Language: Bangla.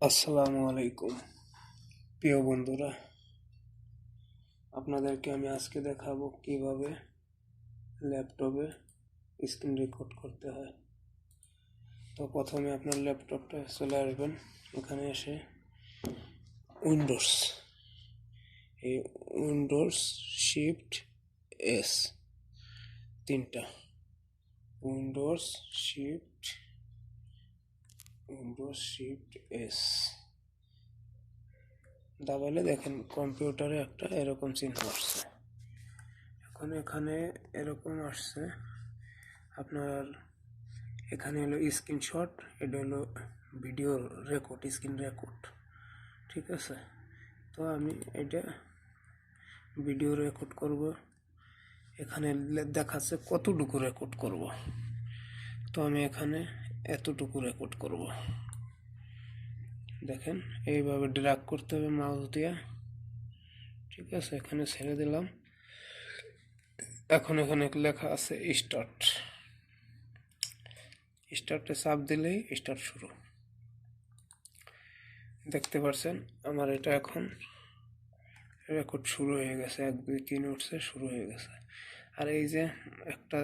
আসসালামু আলাইকুম প্রিয় বন্ধুরা, আপনাদেরকে আমি আজকে দেখাবো কিভাবে ল্যাপটপে স্ক্রিন রেকর্ড করতে হয়। তো প্রথমে আপনার ল্যাপটপটা চলে আসবেন, এখানে এসে উইন্ডোজ এই উইন্ডোজ শিফট এস, তিনটা উইন্ডোজ শিফট এস দাবাইলে দেখেন কম্পিউটারে একটা এরকম চিহ্ন আসছে। এখন এখানে এরকম আসছে আপনার, এখানে হলো স্ক্রিনশট, এটা হলো ভিডিও রেকর্ড, স্ক্রিন রেকর্ড, ঠিক আছে। তো আমি এটা ভিডিও রেকর্ড করব, এখানে দেখাচ্ছে কতটুকু রেকর্ড করব। তো আমি এখানে এতটুকু রেকর্ড করব। দেখেন এইভাবে ড্র্যাগ করতে হবে মাউস দিয়ে, ঠিক আছে। এখানে ছেড়ে দিলাম। এখন এখানে লেখা আছে স্টার্ট, স্টার্টে চাপ দিলেই স্টার্ট শুরু। দেখতে পাচ্ছেন আমার এটা এখন রেকর্ড শুরু হয়ে গেছে, 1 2 3 উঠছে, শুরু হয়ে গেছে। আর এই যে একটা